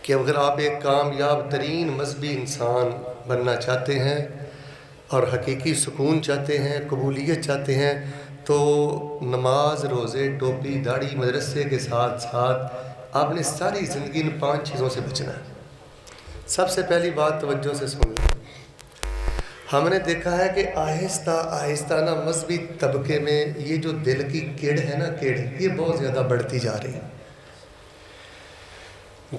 کہ اگر آپ ایک کامیاب ترین مذہبی انسان بننا چاہتے ہیں اور حقیقی سکون چاہتے ہیں، قبولیت چاہتے ہیں، تو نماز، روزے، ٹوپی، داڑھی، مدرسے کے ساتھ ساتھ آپ نے ساری زندگی ان 5 چیزوں سے بچنا ہے۔ سب سے پہلی بات توجہ سے سن لیں، ہم نے دیکھا ہے کہ آہستہ آہستہ نا مذہبی طبقے میں یہ جو دل کی کیڑ ہے نا، کیڑ یہ بہت زیادہ بڑھتی جا رہی ہے۔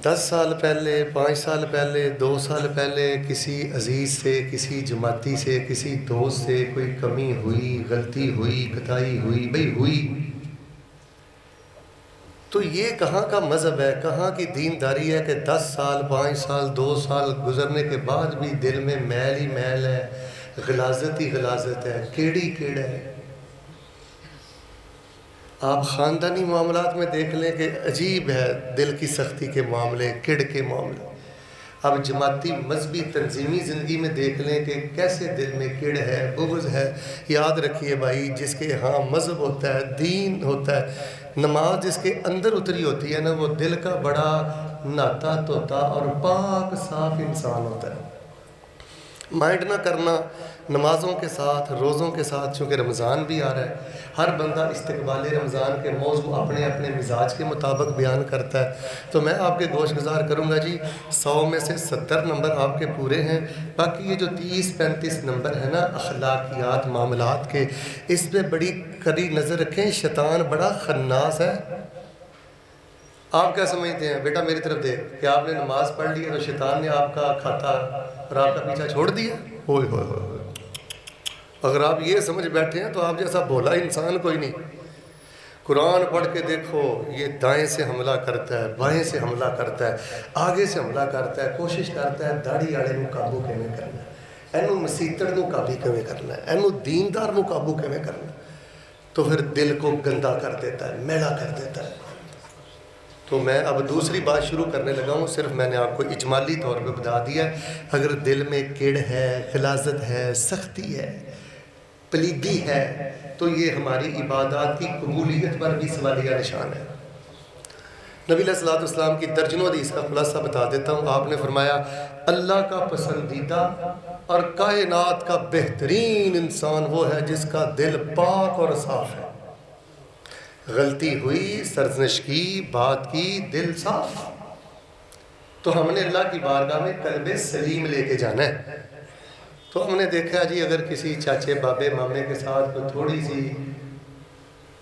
10 سال پہلے، 5 سال پہلے، 2 سال پہلے کسی عزیز سے، کسی جماعتی سے، کسی دوست سے کوئی کمی ہوئی، غلطی ہوئی، کوتاہی ہوئی، بھئی ہوئی، تو یہ کہاں کا مذہب ہے، کہاں کی دینداری ہے کہ 10 سال، 5 سال، 2 سال گزرنے کے بعد بھی دل میں میل ہی میل ہے، غلاظت ہی غلاظت ہے، کیڑ ہی کیڑ ہے۔ آپ خاندانی معاملات میں دیکھ لیں کہ عجیب ہے دل کی سختی کے معاملے، کڑ کے معاملے۔ اب جماعتی مذہبی تنظیمی زندگی میں دیکھ لیں کہ کیسے دل میں کڑ ہے، بغض ہے۔ یاد رکھیے بھائی، جس کے ہاں مذہب ہوتا ہے، دین ہوتا ہے، نماز جس کے اندر اتری ہوتی ہے نا، وہ دل کا بڑا نہاتا دھوتا اور پاک صاف انسان ہوتا ہے۔ مائنڈ نہ کرنا نمازوں کے ساتھ، روزوں کے ساتھ، چونکہ رمضان بھی آ رہا ہے، ہر بندہ استقبال رمضان کے موضوع اپنے اپنے مزاج کے مطابق بیان کرتا ہے، تو میں آپ کے گوش گزار کروں گا جی 100 میں سے 70 نمبر آپ کے پورے ہیں، باقی یہ جو 30-35 نمبر ہیں نا اخلاقیات معاملات کے، اس پہ بڑی کڑی نظر رکھیں۔ شیطان بڑا خناس ہے۔ آپ کیا سمجھتے ہیں؟ بیٹا میری طرف دیکھ کہ آپ نے نماز پڑھ لی ہے تو شیطان نے آپ کا کھاتا اور آپ کا پیچھا چھوڑ دیا؟ ہوئے ہوئے ہوئے، اگر آپ یہ سمجھ بیٹھے ہیں تو آپ جیسا بھولا انسان کوئی نہیں۔ قرآن پڑھ کے دیکھو، یہ دائیں سے حملہ کرتا ہے، بائیں سے حملہ کرتا ہے، آگے سے حملہ کرتا ہے، کوشش کرتا ہے داڑھی والے نو قابو کیویں کرنا ہے، اینو مسیتڑ نو قابو کیویں کرنا ہے، اینو دیندار نو قابو کیویں کرنا ہے، تو پھر دل کو گندا کر دیتا ہے، میلا کر دیتا ہے۔ تو میں اب دوسری بات شروع کرنے لگا ہوں، صرف میں نے آپ کو اجمالی طور پہ بتا دیا ہے، اگر دل میں کڑ ہے، غلاظت ہے، سختی ہے، پلیدی ہے، تو یہ ہماری عبادات کی قبولیت پر بھی سوالیہ نشان ہے۔ نبی علیہ الصلوۃ والسلام کی درجنوں حدیث کا خلاصہ بتا دیتا ہوں۔ آپ نے فرمایا اللہ کا پسندیدہ اور کائنات کا بہترین انسان وہ ہے جس کا دل پاک اور صاف ہے۔ غلطی ہوئی، سرزنش کی، بات کی، دل صاف، تو ہم نے اللہ کی بارگاہ میں قلب سلیم لے کے جانا ہے۔ تو ہم نے دیکھا جی اگر کسی چاچے بابے مامے کے ساتھ کوئی تھوڑی سی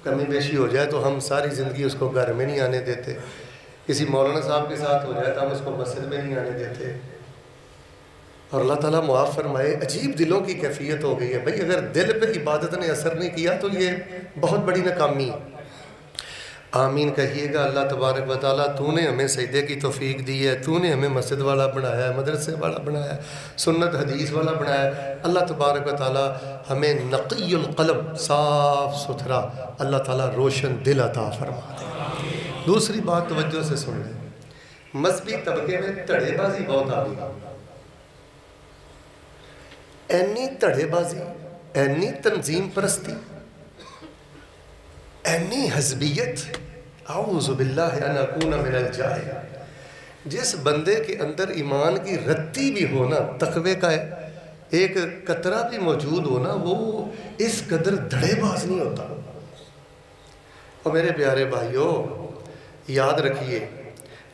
کمی بیشی ہو جائے تو ہم ساری زندگی اس کو گھر میں نہیں آنے دیتے، کسی مولانا صاحب کے ساتھ ہو جائے تو ہم اس کو مسجد میں نہیں آنے دیتے، اور اللہ تعالیٰ معاف فرمائے عجیب دلوں کی کیفیت ہو گئی ہے۔ بھئی اگر دل پہ عبادت نے اثر نہیں کیا تو یہ بہت بڑی ناکامی ہے۔ آمین کہیے گا۔ اللہ تبارک و تعالیٰ تو نے ہمیں سجدے کی توفیق دی ہے، تو نے ہمیں مسجد والا بنایا ہے، مدرسے والا بنایا ہے، سنت حدیث والا بنایا ہے۔ اللہ تبارک و تعالیٰ ہمیں نقی القلب، صاف ستھرا اللہ تعالیٰ روشن دل عطا فرما دے۔ دوسری بات توجہ سے سن لیں، مذہبی طبقے میں تڑے بازی بہت آ گئی، اینی تڑے بازی، اینی تنظیم پرستی، اینی حزبیت، اعوذ باللہ ان اکون من الجاہل۔ جس بندے کے اندر ایمان کی رتی بھی ہو نا، تقوی کا ایک قطرہ بھی موجود ہو نا، وہ اس قدر دھڑے باز نہیں ہوتا۔ اور میرے پیارے بھائیوں یاد رکھیے،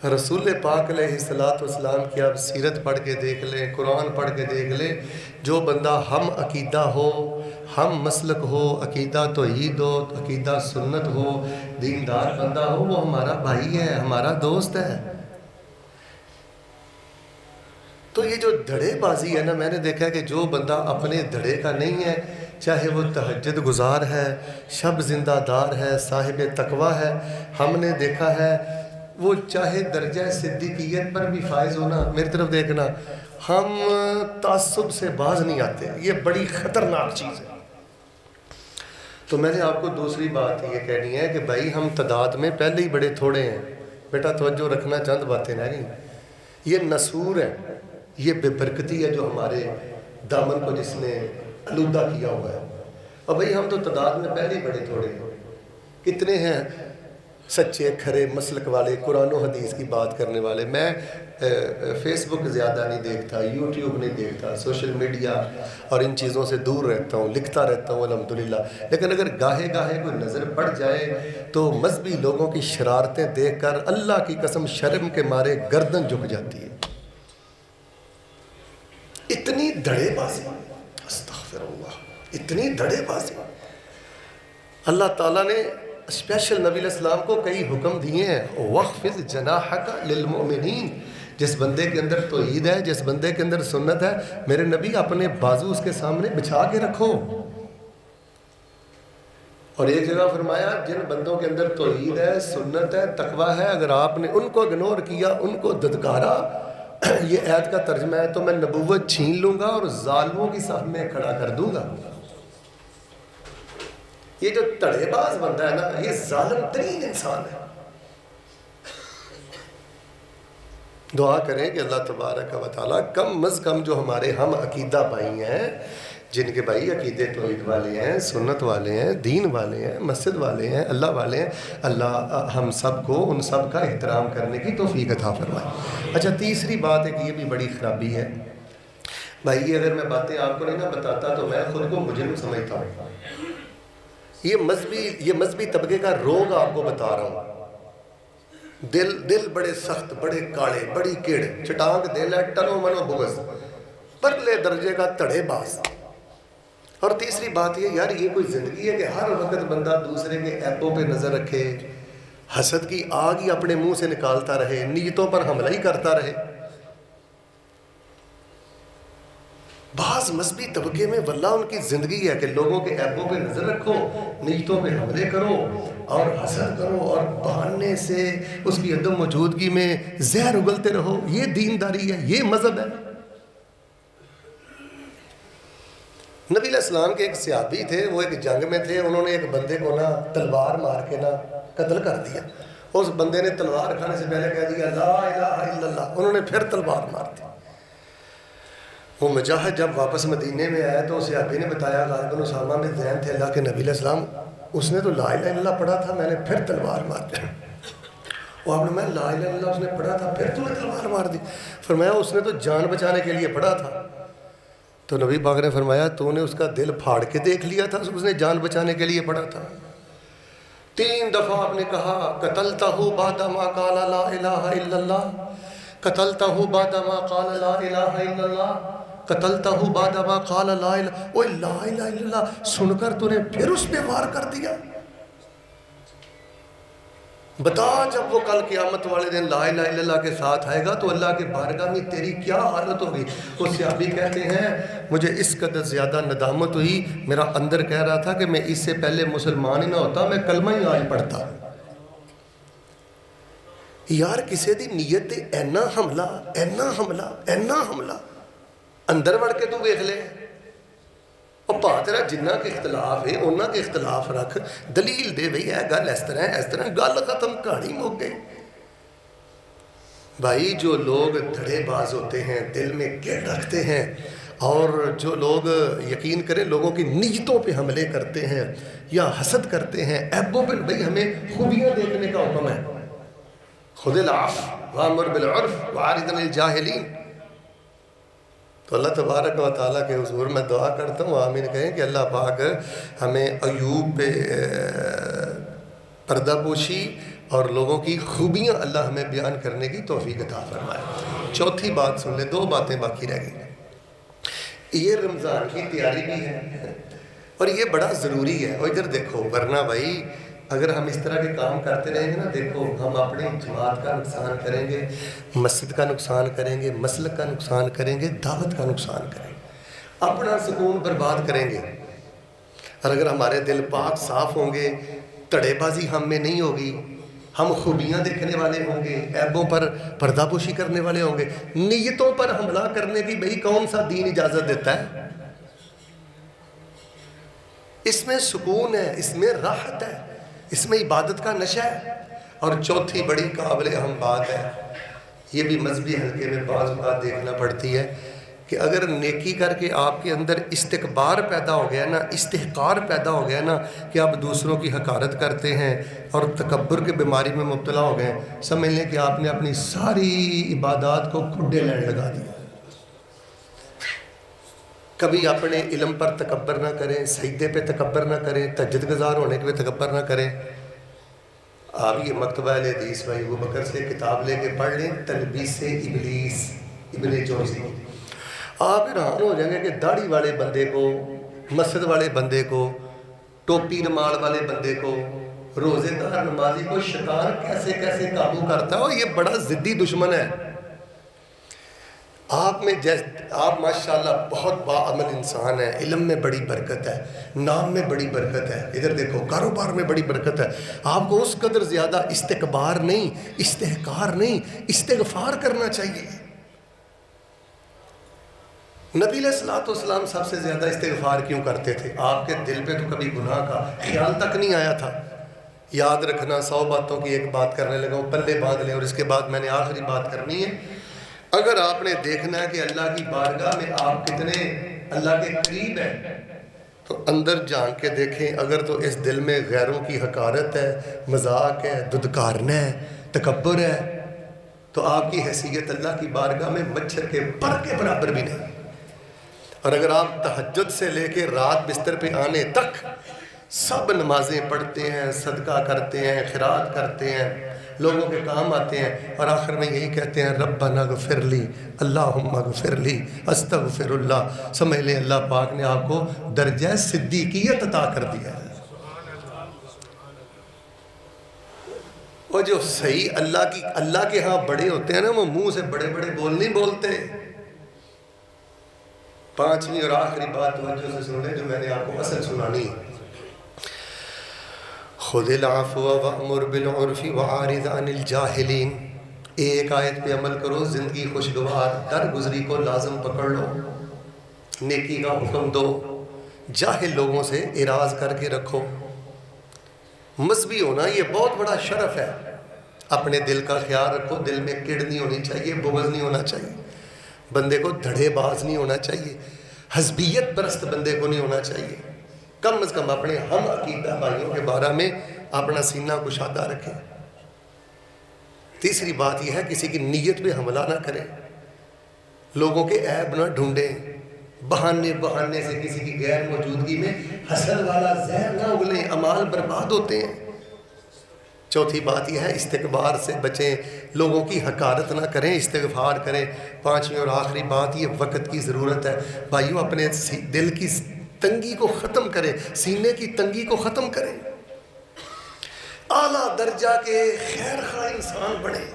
رسول پاک علیہ السلام کی آپ سیرت پڑھ کے دیکھ لیں، قرآن پڑھ کے دیکھ لیں، جو بندہ ہم عقیدہ ہو، ہم مسلک ہو، عقیدہ توحید ہو، عقیدہ سنت ہو، دیندار بندہ ہو، وہ ہمارا بھائی ہے، ہمارا دوست ہے۔ تو یہ جو دھڑے بازی ہے نا، میں نے دیکھا ہے کہ جو بندہ اپنے دھڑے کا نہیں ہے، چاہے وہ تہجد گزار ہے، شب زندہ دار ہے، صاحب تقوی ہے، ہم نے دیکھا ہے وہ چاہے درجہ صدیقیت پر بھی فائز ہونا، میری طرف دیکھنا، ہم تعصب سے باز نہیں آتے، یہ بڑی خطرناک چیز ہے۔ تو میں نے آپ کو دوسری بات یہ کہنی ہے کہ بھائی ہم تعداد میں پہلے ہی بڑے تھوڑے ہیں، بیٹا توجہ رکھنا، چند باتیں نہیں، یہ نسور ہے، یہ بے برکتی ہے جو ہمارے دامن کو جس نے آلودہ کیا ہوا ہے۔ اور بھائی ہم تو تعداد میں پہلے ہی بڑے تھوڑے ہیں، کتنے ہیں؟ سچے کھرے مسلک والے، قرآن و حدیث کی بات کرنے والے. میں فیس بک زیادہ نہیں دیکھتا، یوٹیوب نہیں دیکھتا، سوشل میڈیا اور ان چیزوں سے دور رہتا ہوں، لکھتا رہتا ہوں الحمدللہ. لیکن اگر گاہے گاہے کوئی نظر پڑ جائے تو مذہبی لوگوں کی شرارتیں دیکھ کر اللہ کی قسم شرم کے مارے گردن جھک جاتی ہے. اتنی دھڑے بازی، استغفر اللہ، اتنی دھڑے بازی. اللہ تعالیٰ نے اسپیشل نبی علیہ السلام کو کئی حکم دیے ہیں. وَخْفِضْ جَنَاحَكَ لِلْمُؤْمِنِينَ. جس بندے کے اندر توحید ہے، جس بندے کے اندر سنت ہے، میرے نبی اپنے بازو اس کے سامنے بچھا کے رکھو. اور ایک جگہ فرمایا جن بندوں کے اندر توحید ہے، سنت ہے، تقویٰ ہے، اگر آپ نے ان کو اگنور کیا، ان کو دھتکارا، یہ آیت کا ترجمہ ہے، تو میں نبوت چھین لوں گا اور ظالموں کی صف میں کھڑا کر دوں گا. یہ جو تڑے باز بندہ ہے نا، یہ ظالم ترین انسان ہے. دعا کریں کہ اللہ تبارک و تعالیٰ کم از کم جو ہمارے ہم عقیدہ بھائی ہیں، جن کے بھائی عقیدے توحید والے ہیں، سنت والے ہیں، دین والے ہیں، مسجد والے ہیں، اللہ والے ہیں، اللہ ہم سب کو ان سب کا احترام کرنے کی توفیق عطا فرمائے. اچھا، تیسری بات ہے کہ یہ بھی بڑی خرابی ہے بھائی. یہ اگر میں باتیں آپ کو نہیں نہ بتاتا تو میں خود کو مجرم سمجھتا ہوں. یہ مذہبی طبقے کا روگ آپ کو بتا رہا ہوں. دل بڑے سخت، بڑے کاڑے، بڑی کیڑ، چٹانک دل ہے، ٹنو منو بغض، پرلے درجے کا تڑے باز. اور تیسری بات یار یہ کوئی زندگی ہے کہ ہر وقت بندہ دوسرے کے عیبوں پہ نظر رکھے، حسد کی آگ ہی اپنے منہ سے نکالتا رہے، نیتوں پر حملہ ہی کرتا رہے. بعض مذہبی طبقے میں واللہ ان کی زندگی ہے کہ لوگوں کے عیبوں پہ نظر رکھو، نیتوں پہ حملے کرو اور حسد کرو اور بہانے سے اس کی عدم موجودگی میں زہر اگلتے رہو. یہ دینداری ہے، یہ مذہب ہے. نبی علیہ السلام کے ایک صحابی تھے، وہ ایک جنگ میں تھے، انہوں نے ایک بندے کو نا تلوار مار کے نا قتل کر دیا. اس بندے نے تلوار کھانے سے پہلے کہہ دیا لا الہ الا اللہ. انہوں نے پھر تلوار مار دی. وہ مجاہد جب واپس مدینے میں آیا تو صحابی نے بتایا غالب بن اسامہ میں ذہن تھے اللہ کے نبی علیہ السلام، اس نے تو لا الہ الا اللہ پڑھا تھا، میں نے پھر تلوار مار دی. وہ آپ نے میں لا الہ الا اللہ اس نے پڑھا تھا، پھر تو نے تلوار مار دی. فرمایا اس نے تو جان بچانے کے لیے پڑھا تھا. تو نبی پاک نے فرمایا تو نے اس کا دل پھاڑ کے دیکھ لیا تھا، اس نے جان بچانے کے لیے پڑھا تھا. 3 دفعہ آپ نے کہا قتلتہ بعد ما قال لا الہ الا اللہ، قتلتہ بعد ما قال لا الہ الا اللہ، قتلتہ بعد ما قال لا الہ. اوہ لا الہ الا اللہ سن کر تو نے پھر اس پہ وار کر دیا. بتا جب وہ کل قیامت والے دن لا الہ الا اللہ کے ساتھ آئے گا تو اللہ کے بارگاہ میں تیری کیا حالت ہوگی. وہ صحابی کہتے ہیں مجھے اس قدر زیادہ ندامت ہوئی، میرا اندر کہہ رہا تھا کہ میں اس سے پہلے مسلمان ہی نہ ہوتا، میں کلمہ ہی آج پڑھتا. یار کسی دی نیت تے اینا حملہ، اینا حملہ، اینا حملہ اندر وڑ کے تو ویکھ لے. اور پا تیرا جنہ کے اختلاف ہے انہاں کے اختلاف رکھ، دلیل دے بھئی ہے گل اس طرح ہے، اس طرح گل ختم، کہانی مک گئی. بھائی جو لوگ دھڑے باز ہوتے ہیں، دل میں کیڑ رکھتے ہیں، اور جو لوگ یقین کریں لوگوں کی نیتوں پہ حملے کرتے ہیں یا حسد کرتے ہیں، عیبوں پہ، بھئی ہمیں خوبیاں دیکھنے کا حکم ہے. خذ العفو وامر بالعرف وعارض عن الجاہلین. تو اللہ تبارک و تعالیٰ کے حضور میں دعا کرتا ہوں، آمین کہیں کہ اللہ پاک ہمیں ایوب پہ پردہ پوشی اور لوگوں کی خوبیاں اللہ ہمیں بیان کرنے کی توفیق عطا فرمائے. چوتھی بات سن لیں، 2 باتیں باقی رہ گئی. یہ رمضان کی تیاری بھی ہے اور یہ بڑا ضروری ہے. اور ادھر دیکھو، ورنہ بھائی اگر ہم اس طرح کے کام کرتے رہیں گے نا، دیکھو ہم اپنی جماعت کا نقصان کریں گے، مسجد کا نقصان کریں گے، مسلک کا نقصان کریں گے، دعوت کا نقصان کریں گے، اپنا سکون برباد کریں گے. اور اگر ہمارے دل پاک صاف ہوں گے، تڑے بازی ہم میں نہیں ہوگی، ہم خوبیاں دیکھنے والے ہوں گے، عیبوں پر پردہ پوشی کرنے والے ہوں گے، نیتوں پر حملہ کرنے کی بھئی کون سا دین اجازت دیتا ہے؟ اس میں سکون ہے، اس میں راحت ہے، اس میں عبادت کا نشہ ہے. اور چوتھی بڑی قابل اہم بات ہے، یہ بھی مذہبی حلقے میں بعض بات دیکھنا پڑتی ہے کہ اگر نیکی کر کے آپ کے اندر استکبار پیدا ہو گیا نا، استحقار پیدا ہو گیا نا کہ آپ دوسروں کی حقارت کرتے ہیں اور تکبر کے بیماری میں مبتلا ہو گئے، سمجھ لیں کہ آپ نے اپنی ساری عبادات کو کھڈے لین لگا دیا۔ کبھی اپنے علم پر تکبر نہ کریں، سجدے پہ تکبر نہ کریں، تہجد گزار ہونے کے پہ تکبر نہ کریں۔ آپ یہ مکتبہ اہل حدیث بھائی ابو بکر سے کتاب لے کے پڑھ لیں، تلبیس ابلیس ابن جوزی۔ آپ حیران ہو جائیں گے کہ داڑھی والے بندے کو، مسجد والے بندے کو، ٹوپی رومال والے بندے کو، روزے دار نمازی کو شیطان کیسے کیسے قابو کرتا ہے، اور یہ بڑا ضدی دشمن ہے۔ آپ ماشاءاللہ بہت باعمل انسان ہیں، علم میں بڑی برکت ہے، نام میں بڑی برکت ہے، ادھر دیکھو کاروبار میں بڑی برکت ہے، آپ کو اس قدر زیادہ استکبار نہیں، استحقار نہیں، استغفار کرنا چاہیے۔ نبی علیہ الصلوۃ والسلام سب سے زیادہ استغفار کیوں کرتے تھے؟ آپ کے دل پہ تو کبھی گناہ کا خیال تک نہیں آیا تھا۔ یاد رکھنا، 100 باتوں کی ایک بات کرنے لگا ہوں، پلے باندھ لیں، اور اس کے بعد میں نے آخری بات کرنی ہے۔ اگر آپ نے دیکھنا ہے کہ اللہ کی بارگاہ میں آپ کتنے اللہ کے قریب ہیں، تو اندر جھانک کے دیکھیں، اگر تو اس دل میں غیروں کی حقارت ہے، مذاق ہے، ددکارنا ہے، تکبر ہے، تو آپ کی حیثیت اللہ کی بارگاہ میں مچھر کے پر کے برابر بھی نہیں۔ اور اگر آپ تہجد سے لے کے رات بستر پہ آنے تک سب نمازیں پڑھتے ہیں، صدقہ کرتے ہیں، خیرات کرتے ہیں، لوگوں کے کام آتے ہیں، اور آخر میں یہی کہتے ہیں ربنا اغفر لی، اللہم اغفر لی، استغفر اللہ، سمجھ لیں اللہ پاک نے آپ کو درجہ صدیقیت عطا کر دیا ہے۔ وہ جو صحیح اللہ کے ہاں بڑے ہوتے ہیں نا، وہ منہ سے بڑے بڑے بول نہیں بولتے۔ 5ویں اور آخری بات توجہ سے سنیں جو میں نے آپ کو اصل سنانی ہے۔ خذ العفو وامر بالعرف وعارض عن الجاہلین۔ ایک آیت پہ عمل کرو، زندگی خوشگوار، درگزری کو لازم پکڑ لو، نیکی کا حکم دو، جاہل لوگوں سے اعراض کر کے رکھو۔ مذہبی ہونا یہ بہت بڑا شرف ہے۔ اپنے دل کا خیال رکھو، دل میں کڑ نہیں ہونی چاہیے، بغض نہیں ہونا چاہیے، بندے کو دھڑے باز نہیں ہونا چاہیے، حزبیت پرست بندے کو نہیں ہونا چاہیے۔ کم از کم اپنے ہم عقیدہ بھائیوں کے بارے میں اپنا سینہ کشادہ رکھیں۔ تیسری بات یہ ہے کسی کی نیت پہ حملہ نہ کریں، لوگوں کے عیب نہ ڈھونڈیں، بہانے سے کسی کی غیر موجودگی میں حسد والا زہر نہ اگلیں، اعمال برباد ہوتے ہیں۔ چوتھی بات یہ ہے استکبار سے بچیں، لوگوں کی حقارت نہ کریں، استغفار کریں۔ 5ویں اور آخری بات یہ وقت کی ضرورت ہے۔ بھائیوں اپنے دل کی تنگی کو ختم کریں، سینے کی تنگی کو ختم کریں، اعلیٰ درجہ کے خیر خواہ انسان بنیں۔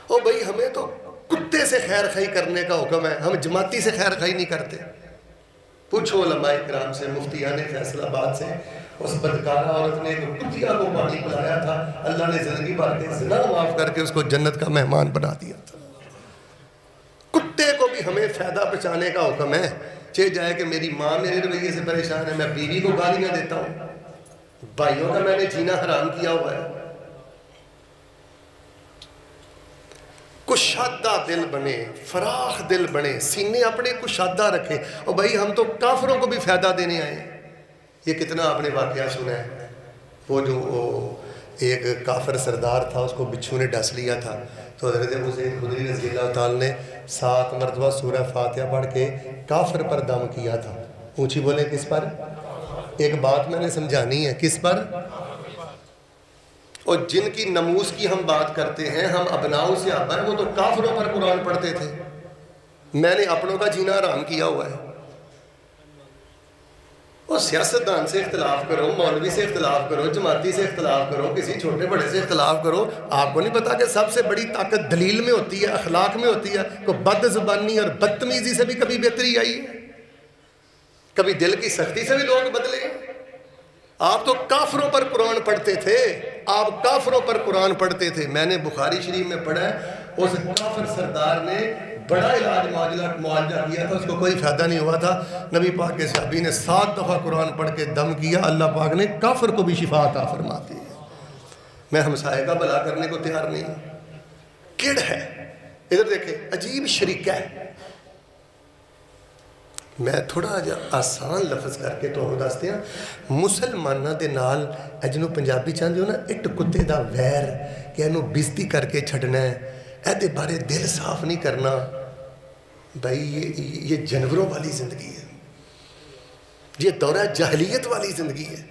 او بھائی ہمیں تو کتے سے خیر خواہی کرنے کا حکم ہے، ہم جماعتی سے خیر خواہی نہیں کرتے۔ پوچھو علماء کرام سے، مفتیان فیصل آباد سے، اس بدکارہ عورت نے ایک کتیا کو پانی پلایا تھا، اللہ نے زندگی بھر کے زنا معاف کر کے اس کو جنت کا مہمان بنا دیا تھا۔ کتے کو بھی ہمیں فائدہ پہنچانے کا حکم ہے، چاہے جائے کہ میری ماں میرے رویے سے پریشان ہے، میں بیوی کو گالیاں دیتا ہوں، بھائیوں کا میں نے جینا حرام کیا ہوا ہے۔ کشادہ دل بنے، فراخ دل بنے، سینے اپنے کشادہ رکھیں۔ اور بھائی ہم تو کافروں کو بھی فائدہ دینے آئے ہیں۔ یہ کتنا آپ نے واقعہ سنا ہے، وہ جو ایک کافر سردار تھا، اس کو بچھو نے ڈس لیا تھا، تو حضرت ابو سعید خدری رضی اللہ تعالیٰ نے 7 مرتبہ سورہ فاتحہ پڑھ کے کافر پر دم کیا تھا۔ اونچی بولیں کس پر؟ ایک بات میں نے سمجھانی ہے، کس پر؟ اور جن کی نموز کی ہم بات کرتے ہیں، ہم ابناؤ سے اب ہیں، وہ تو کافروں پر قرآن پڑھتے تھے۔ میں نے اپنوں کا جینا حرام کیا ہوا ہے۔ اور سیاستدان سے اختلاف کرو، مولوی سے اختلاف کرو، جماعتی سے اختلاف کرو، کسی چھوٹے بڑے سے اختلاف کرو، آپ کو نہیں پتا کہ سب سے بڑی طاقت دلیل میں ہوتی ہے، اخلاق میں ہوتی ہے۔ کوئی بد زبانی اور بدتمیزی سے بھی کبھی بہتری آئی ہے؟ کبھی دل کی سختی سے بھی لوگ بدلے؟ آپ تو کافروں پر قرآن پڑھتے تھے، آپ کافروں پر قرآن پڑھتے تھے۔ میں نے بخاری شریف میں پڑھا ہے، اس کافر سردار نے بڑا علاج معالجہ کیا تھا، اس کو کوئی فائدہ نہیں ہوا تھا۔ نبی پاک کے صحابی نے 7 دفعہ قرآن پڑھ کے دم کیا، اللہ پاک نے کافر کو بھی شفا عطا فرما دی۔ میں ہمسائے کا بھلا کرنے کو تیار نہیں ہوں۔ کڑ ہے، ادھر دیکھیں، عجیب شریکہ ہے، میں تھوڑا جا آسان لفظ کر کے تمہیں دستے ہیں مسلمانوں کے نال جنوں پنجابی چاہتے ہو نا اٹ کتے دا ویر کہ انہوں بزتی کر کے چھڑنا ہے اے بارے دل صاف نہیں کرنا بھائی یہ جانوروں والی زندگی ہے، یہ دورہ جاہلیت والی زندگی ہے.